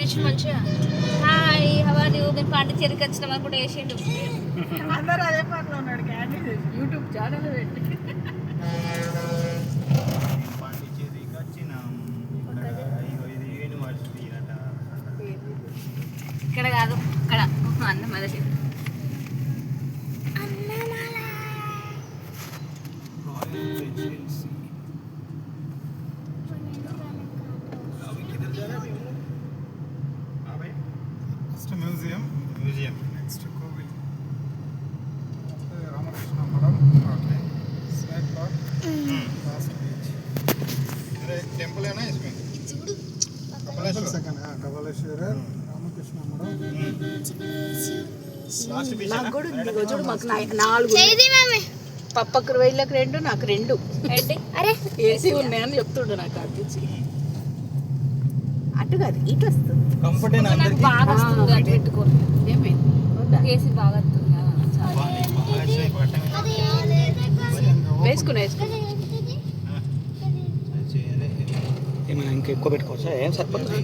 ఇచ్చి మంచిగా hi how are you మేము పాండిచేరికి వచ్చినాం అని కూడా వేసిండు. అందరూ అదే పనిలో ఉన్నాడు. క్యాండీ యూట్యూబ్ ఛానల్ పెట్టి పాండిచేరికి వచ్చినాం. ఇది యూనివర్సిటీ అట. ఇక్కడ కాదు ఇక్కడ అన్నమల म्यूजियम नेक्स्ट कोविल Ramakrishna Matham snake park last beach temple है ना इसमें कपालेश्वर रामकृष्ण मठम लास्ट बीच నాకు కూడా చూడు మాకు 4 పప్పకు 2002 నాకు 2 ఏంటి అరే ఏసీ ఉన్నాయని చెప్తుండు నాకు అనిపించి అటు కాదు ఇటు వస్తుంది कंफर्ट है ना నాకు अंदर की బాగా వస్తుంది అటు పెట్టుకోని ఏమైంది వద్దా? ఏసీ బాగా వస్తుంది వేసుకుని ఏమైనా ఇంకా ఎక్కువ పెట్టుకోవచ్చా ఏం సరిపోతుంది